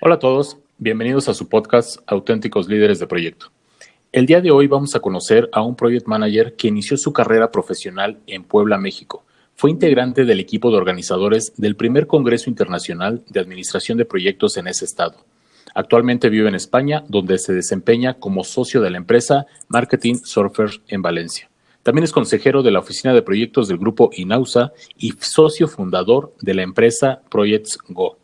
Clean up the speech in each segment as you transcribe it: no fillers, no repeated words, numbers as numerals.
Hola a todos, bienvenidos a su podcast Auténticos Líderes de Proyecto. El día de hoy vamos a conocer a un Project Manager que inició su carrera profesional en Puebla, México. Fue integrante del equipo de organizadores del primer Congreso Internacional de Administración de Proyectos en ese estado. Actualmente vive en España, donde se desempeña como socio de la empresa Marketing Surfer en Valencia. También es consejero de la oficina de proyectos del grupo Inausa y socio fundador de la empresa Projects Go.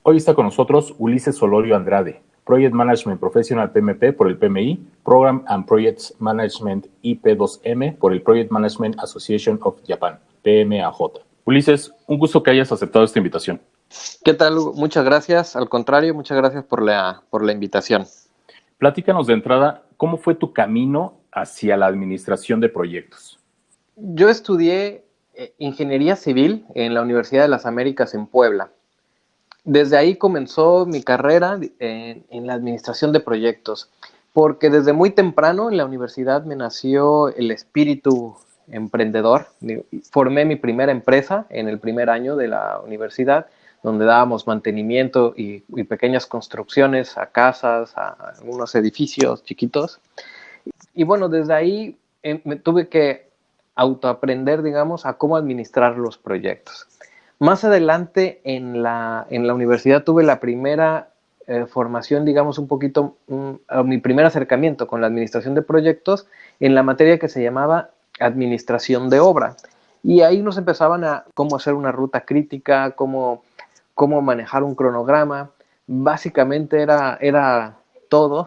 Hoy está con nosotros Ulises Solorio Andrade, Project Management Professional PMP por el PMI, Program and Projects Management IP2M por el Project Management Association of Japan, PMAJ. Ulises, un gusto que hayas aceptado esta invitación. ¿Qué tal, Hugo? Muchas gracias. Al contrario, muchas gracias por la invitación. Platícanos de entrada, ¿cómo fue tu camino hacia la administración de proyectos? Yo estudié Ingeniería Civil en la Universidad de las Américas en Puebla. Desde ahí comenzó mi carrera en la administración de proyectos, porque desde muy temprano en la universidad me nació el espíritu emprendedor. Formé mi primera empresa en el primer año de la universidad, donde dábamos mantenimiento y pequeñas construcciones a casas, a algunos edificios chiquitos. Y bueno, desde ahí me tuve que autoaprender, digamos, a cómo administrar los proyectos. Más adelante en la universidad tuve la primera formación, digamos, un poquito, mi primer acercamiento con la administración de proyectos en la materia que se llamaba administración de obra. Y ahí nos empezaban a cómo hacer una ruta crítica, cómo manejar un cronograma. Básicamente era todo,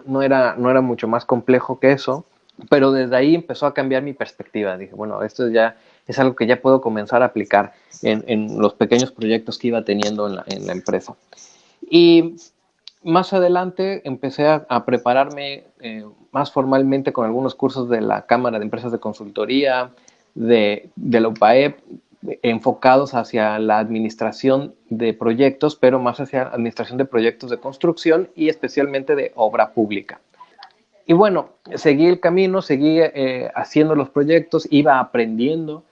no era mucho más complejo que eso, pero desde ahí empezó a cambiar mi perspectiva. Dije, bueno, esto ya es algo que ya puedo comenzar a aplicar en los pequeños proyectos que iba teniendo en la empresa. Y más adelante empecé a prepararme más formalmente con algunos cursos de la Cámara de Empresas de Consultoría, de la UPAEP, enfocados hacia la administración de proyectos, pero más hacia administración de proyectos de construcción y especialmente de obra pública. Y bueno, seguí el camino, seguí haciendo los proyectos, iba aprendiendo,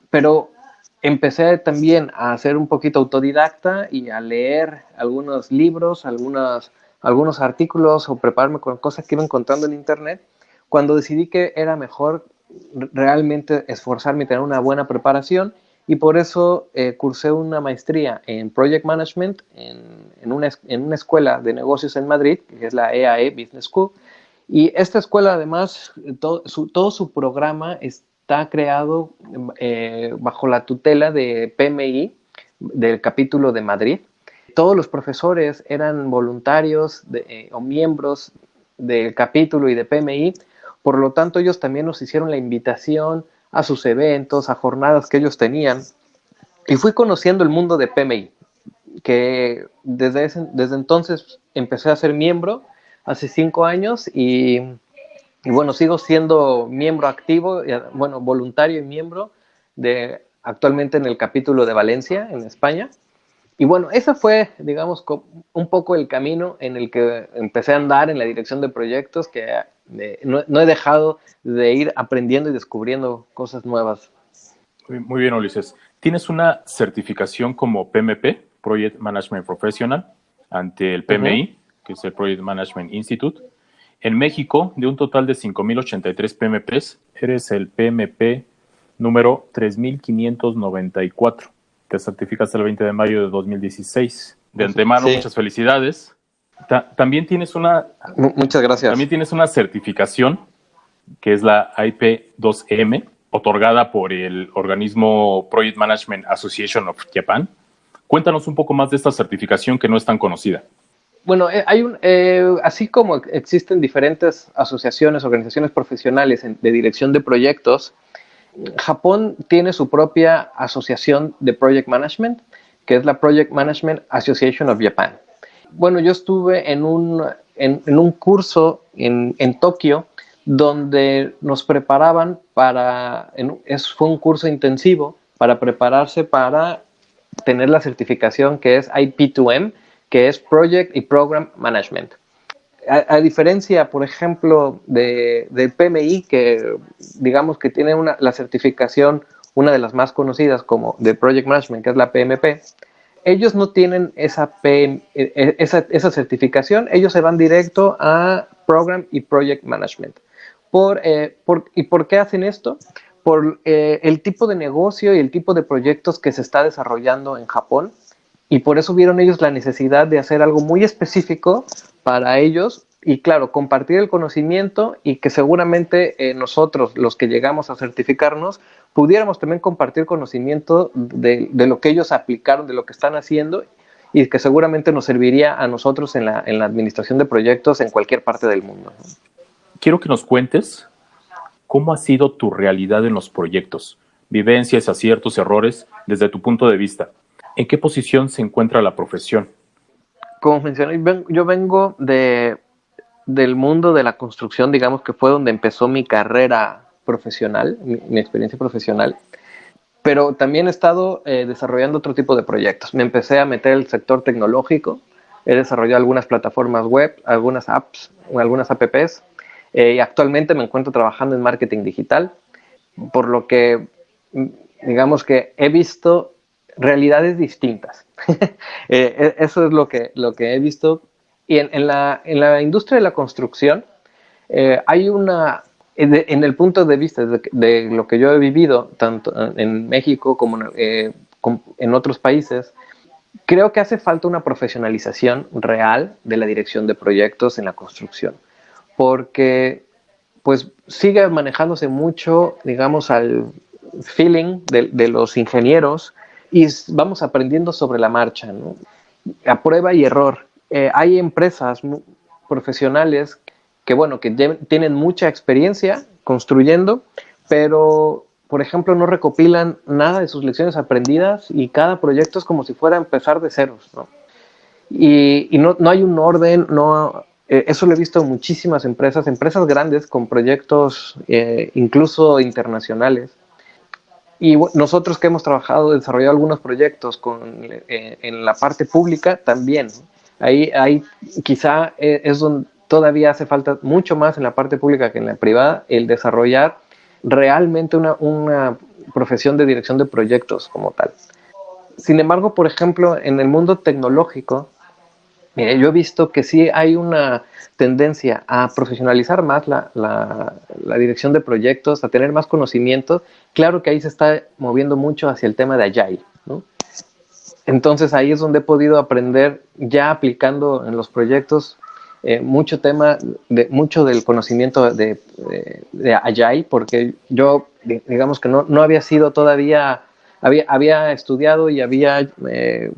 pero empecé también a ser un poquito autodidacta y a leer algunos libros, algunos artículos o prepararme con cosas que iba encontrando en internet, cuando decidí que era mejor realmente esforzarme y tener una buena preparación, y por eso cursé una maestría en Project Management en una escuela de negocios en Madrid, que es la EAE Business School. Y esta escuela, además, todo su programa está creado bajo la tutela de PMI, del capítulo de Madrid. Todos los profesores eran voluntarios o miembros del capítulo y de PMI, por lo tanto ellos también nos hicieron la invitación a sus eventos, a jornadas que ellos tenían, y fui conociendo el mundo de PMI, que desde entonces empecé a ser miembro hace 5 años y bueno, sigo siendo miembro activo, bueno, voluntario y miembro actualmente en el capítulo de Valencia, en España. Y bueno, ese fue, digamos, un poco el camino en el que empecé a andar en la dirección de proyectos, que no he dejado de ir aprendiendo y descubriendo cosas nuevas. Muy bien, Ulises. ¿Tienes una certificación como PMP, Project Management Professional, ante el PMI, que es el Project Management Institute? En México, de un total de 5,083 PMPs, eres el PMP número 3,594. Te certificaste el 20 de mayo de 2016. De antemano, sí. Muchas felicidades. También tienes Muchas gracias. También tienes una certificación, que es la IP2M, otorgada por el organismo Project Management Association of Japan. Cuéntanos un poco más de esta certificación que no es tan conocida. Bueno, así como existen diferentes asociaciones, organizaciones profesionales de dirección de proyectos, Japón tiene su propia asociación de Project Management, que es la Project Management Association of Japan. Bueno, yo estuve en un curso en Tokio, donde nos preparaban fue un curso intensivo para prepararse para tener la certificación que es IP2M, que es Project y Program Management. a diferencia, por ejemplo, del PMI, que digamos que tiene la certificación, una de las más conocidas como de Project Management, que es la PMP, ellos no tienen esa certificación, ellos se van directo a Program y Project Management. ¿Y por qué hacen esto? Por el tipo de negocio y el tipo de proyectos que se está desarrollando en Japón, y por eso vieron ellos la necesidad de hacer algo muy específico para ellos y claro, compartir el conocimiento y que seguramente nosotros, los que llegamos a certificarnos, pudiéramos también compartir conocimiento de lo que ellos aplicaron, de lo que están haciendo y que seguramente nos serviría a nosotros en la administración de proyectos en cualquier parte del mundo. Quiero que nos cuentes cómo ha sido tu realidad en los proyectos, vivencias, aciertos, errores, desde tu punto de vista. ¿En qué posición se encuentra la profesión? Como mencioné, yo vengo del mundo de la construcción, digamos que fue donde empezó mi carrera profesional, mi experiencia profesional, pero también he estado desarrollando otro tipo de proyectos. Me empecé a meter el sector tecnológico, he desarrollado algunas plataformas web, algunas apps, algunas apps, y actualmente me encuentro trabajando en marketing digital, por lo que digamos que he visto realidades distintas. Eso es lo que he visto. Y en la industria de la construcción hay en el punto de vista de lo que yo he vivido, tanto en México como en otros países, creo que hace falta una profesionalización real de la dirección de proyectos en la construcción, porque pues sigue manejándose mucho, digamos, al feeling de los ingenieros y vamos aprendiendo sobre la marcha, ¿no? A prueba y error. Hay empresas profesionales que, bueno, que tienen mucha experiencia construyendo, pero, por ejemplo, no recopilan nada de sus lecciones aprendidas y cada proyecto es como si fuera a empezar de ceros, ¿no? Y no hay un orden, eso lo he visto en muchísimas empresas grandes con proyectos incluso internacionales. Y nosotros que hemos trabajado, desarrollado algunos proyectos en la parte pública también. Ahí quizá es donde todavía hace falta mucho más en la parte pública que en la privada, el desarrollar realmente una profesión de dirección de proyectos como tal. Sin embargo, por ejemplo, en el mundo tecnológico, mire, yo he visto que sí hay una tendencia a profesionalizar más la dirección de proyectos, a tener más conocimiento. Claro que ahí se está moviendo mucho hacia el tema de Agile, ¿no? Entonces ahí es donde he podido aprender ya aplicando en los proyectos mucho mucho del conocimiento de Agile, porque yo, digamos que no había sido todavía, había estudiado y había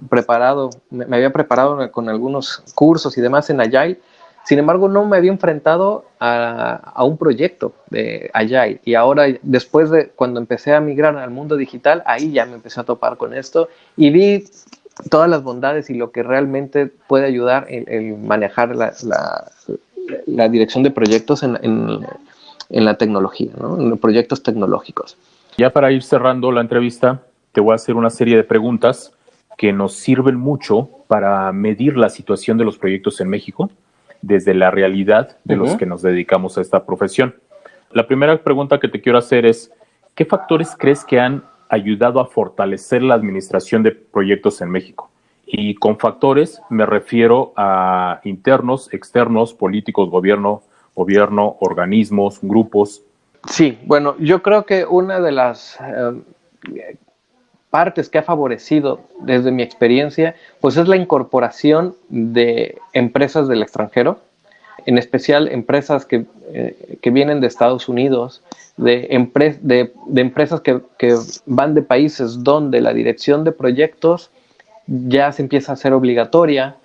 preparado, me había preparado con algunos cursos y demás en Agile. Sin embargo, no me había enfrentado a un proyecto de Agile. Y ahora, después de cuando empecé a migrar al mundo digital, ahí ya me empecé a topar con esto y vi todas las bondades y lo que realmente puede ayudar en manejar la dirección de proyectos en la tecnología, ¿no? En los proyectos tecnológicos. Ya para ir cerrando la entrevista, te voy a hacer una serie de preguntas que nos sirven mucho para medir la situación de los proyectos en México desde la realidad de los que nos dedicamos a esta profesión. La primera pregunta que te quiero hacer es, ¿qué factores crees que han ayudado a fortalecer la administración de proyectos en México? Y con factores me refiero a internos, externos, políticos, gobierno, organismos, grupos. Sí, bueno, yo creo que una de las partes que ha favorecido desde mi experiencia, pues es la incorporación de empresas del extranjero, en especial empresas que vienen de Estados Unidos, de empresas que van de países donde la dirección de proyectos ya se empieza a hacer obligatoria.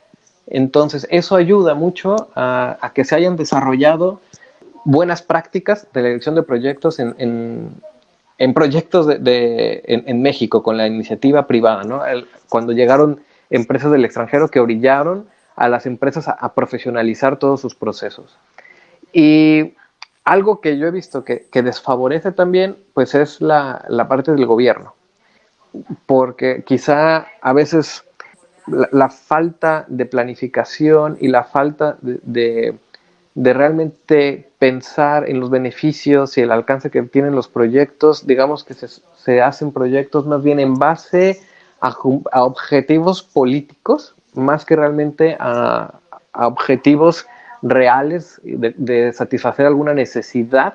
Entonces, eso ayuda mucho a que se hayan desarrollado buenas prácticas de la dirección de proyectos en proyectos en México con la iniciativa privada, ¿no? Cuando llegaron empresas del extranjero que orillaron a las empresas a profesionalizar todos sus procesos. Y algo que yo he visto que desfavorece también, pues es la parte del gobierno, porque quizá a veces la falta de planificación y la falta de realmente pensar en los beneficios y el alcance que tienen los proyectos. Digamos que se hacen proyectos más bien en base a objetivos políticos, más que realmente a objetivos reales de satisfacer alguna necesidad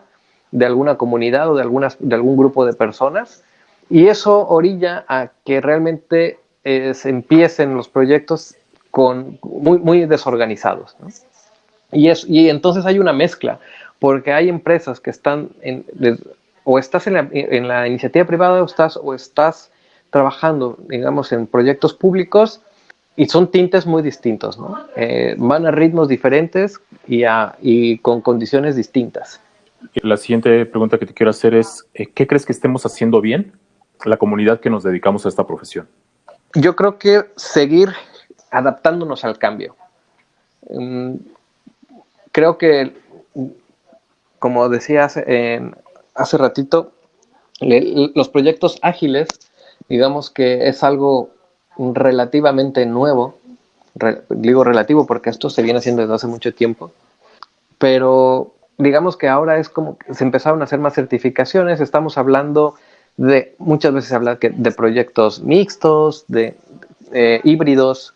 de alguna comunidad o de algún grupo de personas. Y eso orilla a que realmente se empiecen los proyectos muy desorganizados, ¿no? Y entonces hay una mezcla, porque hay empresas que están o estás en la iniciativa privada o estás trabajando, digamos, en proyectos públicos y son tintes muy distintos, ¿no? Van a ritmos diferentes y con condiciones distintas. La siguiente pregunta que te quiero hacer es, ¿qué crees que estemos haciendo bien la comunidad que nos dedicamos a esta profesión? Yo creo que seguir adaptándonos al cambio. Creo que, como decías hace ratito, los proyectos ágiles, digamos que es algo relativamente nuevo. Digo relativo porque esto se viene haciendo desde hace mucho tiempo, pero digamos que ahora es como que se empezaron a hacer más certificaciones. Estamos hablando muchas veces se habla de proyectos mixtos, de híbridos,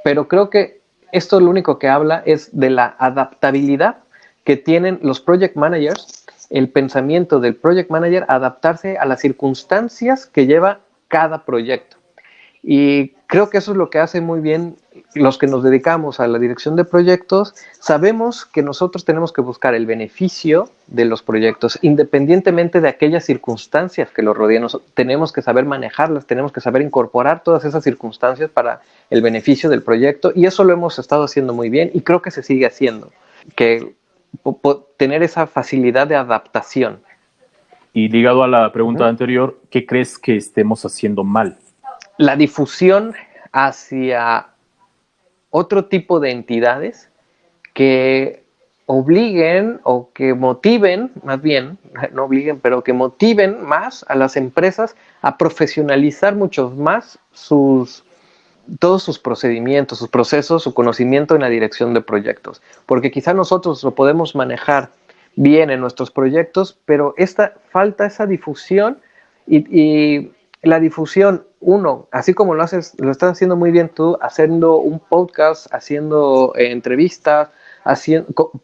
pero creo que esto lo único que habla es de la adaptabilidad que tienen los project managers, el pensamiento del project manager, adaptarse a las circunstancias que lleva cada proyecto. Y creo que eso es lo que hace muy bien los que nos dedicamos a la dirección de proyectos. Sabemos que nosotros tenemos que buscar el beneficio de los proyectos, independientemente de aquellas circunstancias que los rodean. Tenemos que saber manejarlas, tenemos que saber incorporar todas esas circunstancias para el beneficio del proyecto, y eso lo hemos estado haciendo muy bien y creo que se sigue haciendo, que tener esa facilidad de adaptación. Y ligado a la pregunta anterior, ¿qué crees que estemos haciendo mal? La difusión hacia otro tipo de entidades que obliguen o que motiven, más bien, no obliguen, pero que motiven más a las empresas a profesionalizar mucho más todos sus procedimientos, sus procesos, su conocimiento en la dirección de proyectos. Porque quizá nosotros lo podemos manejar bien en nuestros proyectos, pero falta esa difusión y la difusión, así como lo estás haciendo muy bien tú, haciendo un podcast, haciendo entrevistas,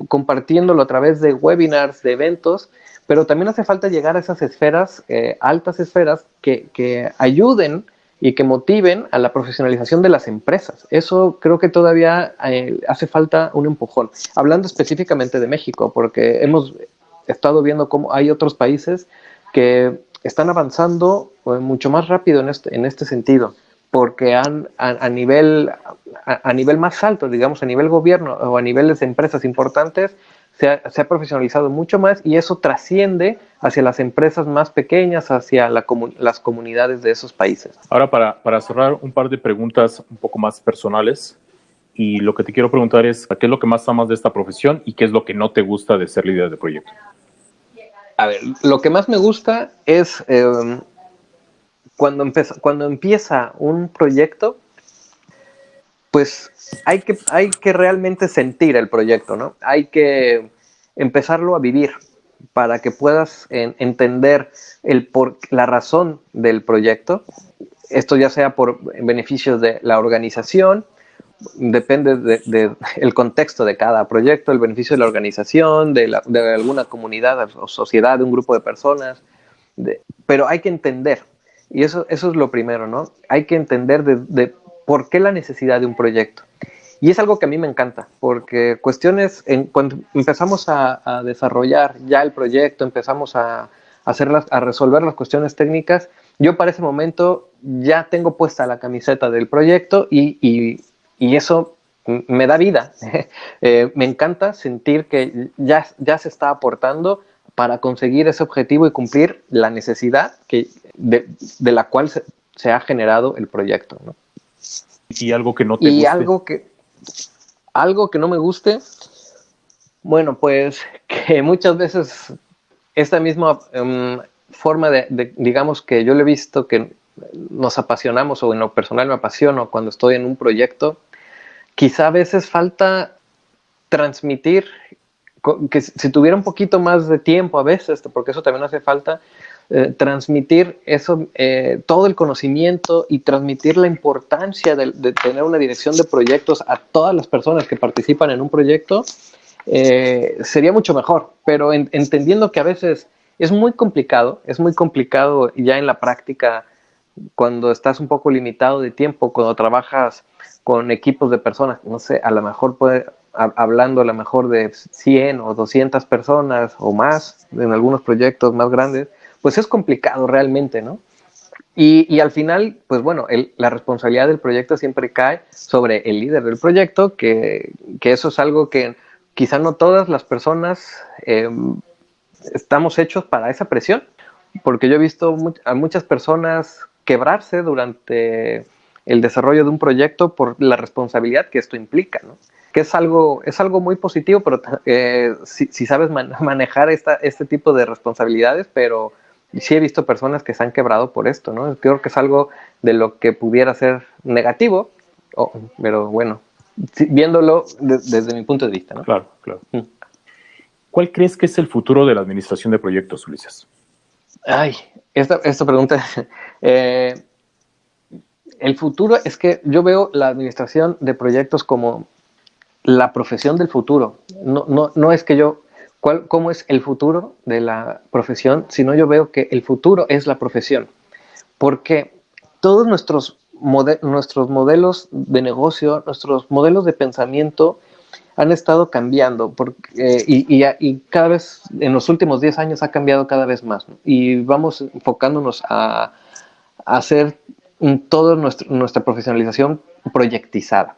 compartiéndolo a través de webinars, de eventos, pero también hace falta llegar a esas esferas, altas esferas, que ayuden y que motiven a la profesionalización de las empresas. Eso creo que todavía hace falta un empujón. Hablando específicamente de México, porque hemos estado viendo cómo hay otros países que están avanzando mucho más rápido en este sentido, porque a nivel más alto, digamos, a nivel gobierno o a niveles de empresas importantes, se ha profesionalizado mucho más, y eso trasciende hacia las empresas más pequeñas, hacia las comunidades de esos países. Ahora, para cerrar, un par de preguntas un poco más personales. Y lo que te quiero preguntar es, ¿qué es lo que más amas de esta profesión y qué es lo que no te gusta de ser líder de proyecto? A ver, lo que más me gusta es cuando empieza un proyecto, pues hay que realmente sentir el proyecto, ¿no? Hay que empezarlo a vivir para que puedas entender la razón del proyecto. Esto ya sea por beneficios de la organización, depende del contexto de cada proyecto, el beneficio de la organización, de alguna comunidad o sociedad, de un grupo de personas, pero hay que entender, y eso es lo primero, ¿no? Hay que entender de por qué la necesidad de un proyecto. Y es algo que a mí me encanta, porque cuando empezamos a desarrollar ya el proyecto, empezamos a resolver las cuestiones técnicas, yo para ese momento ya tengo puesta la camiseta del proyecto y eso me da vida. Me encanta sentir que ya se está aportando para conseguir ese objetivo y cumplir la necesidad de la cual se ha generado el proyecto, ¿no? ¿Y algo que no te guste? Algo que no me guste, bueno, pues que muchas veces esta misma forma digamos que yo lo he visto que nos apasionamos, o en lo personal me apasiono cuando estoy en un proyecto, quizá a veces falta transmitir que si tuviera un poquito más de tiempo a veces, porque eso también hace falta, transmitir eso, todo el conocimiento y transmitir la importancia de tener una dirección de proyectos a todas las personas que participan en un proyecto, sería mucho mejor, pero entendiendo que a veces es muy complicado ya en la práctica cuando estás un poco limitado de tiempo, cuando trabajas con equipos de personas, no sé, a lo mejor hablando a lo mejor de 100 o 200 personas o más en algunos proyectos más grandes, pues es complicado realmente, ¿no? Y al final, pues bueno, la responsabilidad del proyecto siempre cae sobre el líder del proyecto, que eso es algo que quizá no todas las personas estamos hechos para esa presión, porque yo he visto a muchas personas quebrarse durante el desarrollo de un proyecto por la responsabilidad que esto implica, ¿no? Que es algo muy positivo, pero si sabes manejar este tipo de responsabilidades, pero sí he visto personas que se han quebrado por esto, ¿no? Creo que es algo de lo que pudiera ser negativo, pero bueno, viéndolo desde mi punto de vista, ¿no? Claro, claro. ¿Cuál crees que es el futuro de la administración de proyectos, Ulises? Ay, esta pregunta. El futuro es que yo veo la administración de proyectos como la profesión del futuro. No es que cómo es el futuro de la profesión, sino yo veo que el futuro es la profesión. Porque todos nuestros modelos de negocio, nuestros modelos de pensamiento han estado cambiando y cada vez en los últimos 10 años ha cambiado cada vez más, ¿no? Y vamos enfocándonos a hacer toda nuestra profesionalización proyectizada.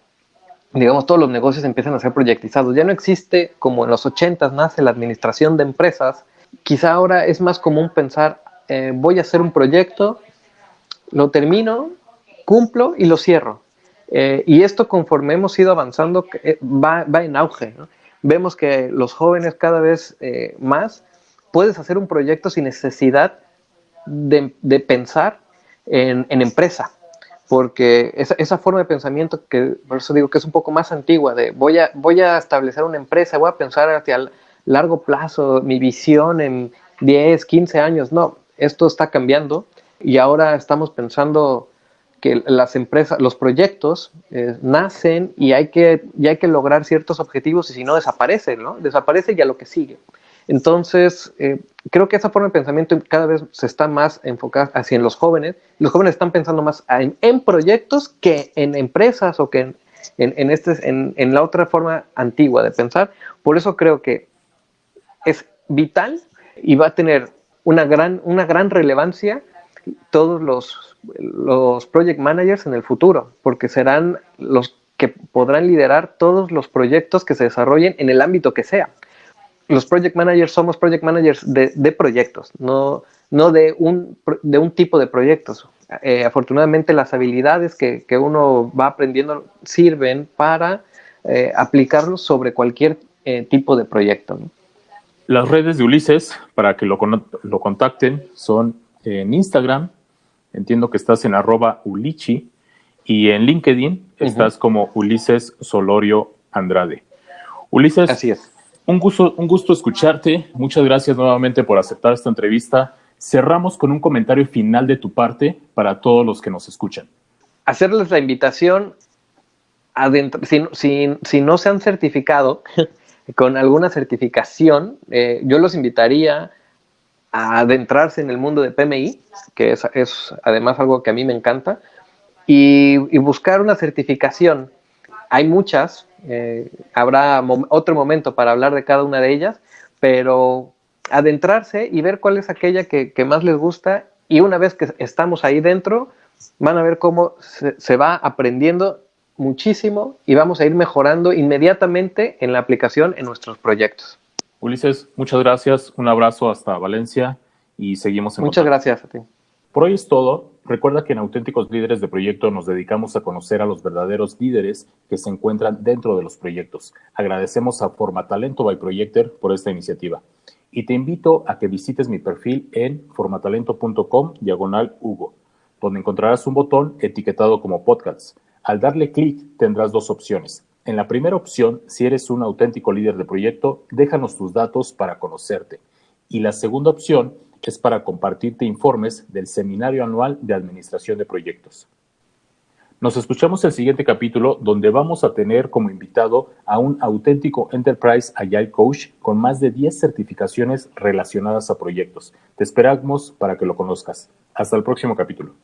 Digamos, todos los negocios empiezan a ser proyectizados. Ya no existe, como en los 80s nace la administración de empresas. Quizá ahora es más común pensar, voy a hacer un proyecto, lo termino, cumplo y lo cierro. Y esto, conforme hemos ido avanzando, va en auge, ¿no? Vemos que los jóvenes cada vez más puedes hacer un proyecto sin necesidad de pensar en empresa, porque esa forma de pensamiento, que por eso digo que es un poco más antigua, de voy a establecer una empresa, voy a pensar hacia el largo plazo, mi visión en 10, 15 años, no, esto está cambiando y ahora estamos pensando que las empresas, los proyectos nacen y hay que lograr ciertos objetivos y si no desaparecen, ¿no? Desaparece y a lo que sigue. Entonces, creo que esa forma de pensamiento cada vez se está más enfocada hacia los jóvenes. Los jóvenes están pensando más en proyectos que en empresas o que en la otra forma antigua de pensar. Por eso creo que es vital y va a tener una gran relevancia todos los project managers en el futuro, porque serán los que podrán liderar todos los proyectos que se desarrollen en el ámbito que sea. Los project managers somos project managers de proyectos, no de un tipo de proyectos. Afortunadamente las habilidades que uno va aprendiendo sirven para aplicarlos sobre cualquier tipo de proyecto, ¿no? Las redes de Ulises, para que lo contacten, son en Instagram, entiendo que estás en @ulichi, y en LinkedIn estás como Ulises Solorio Andrade. Ulises, Así es. un gusto escucharte. Muchas gracias nuevamente por aceptar esta entrevista. Cerramos con un comentario final de tu parte para todos los que nos escuchan. Hacerles la invitación, si no se han certificado con alguna certificación, yo los invitaría a adentrarse en el mundo de PMI, que es además algo que a mí me encanta, y buscar una certificación. Hay muchas, habrá otro momento para hablar de cada una de ellas, pero adentrarse y ver cuál es aquella que más les gusta, y una vez que estamos ahí dentro, van a ver cómo se va aprendiendo muchísimo y vamos a ir mejorando inmediatamente en la aplicación en nuestros proyectos. Ulises, muchas gracias, un abrazo hasta Valencia y seguimos en Muchas contacto. Gracias a ti. Por hoy es todo. Recuerda que en Auténticos Líderes de Proyecto nos dedicamos a conocer a los verdaderos líderes que se encuentran dentro de los proyectos. Agradecemos a Formatalento by Projector por esta iniciativa. Y te invito a que visites mi perfil en formatalento.com/Hugo, donde encontrarás un botón etiquetado como podcast. Al darle clic tendrás dos opciones. En la primera opción, si eres un auténtico líder de proyecto, déjanos tus datos para conocerte. Y la segunda opción es para compartirte informes del Seminario Anual de Administración de Proyectos. Nos escuchamos el siguiente capítulo, donde vamos a tener como invitado a un auténtico Enterprise Agile Coach con más de 10 certificaciones relacionadas a proyectos. Te esperamos para que lo conozcas. Hasta el próximo capítulo.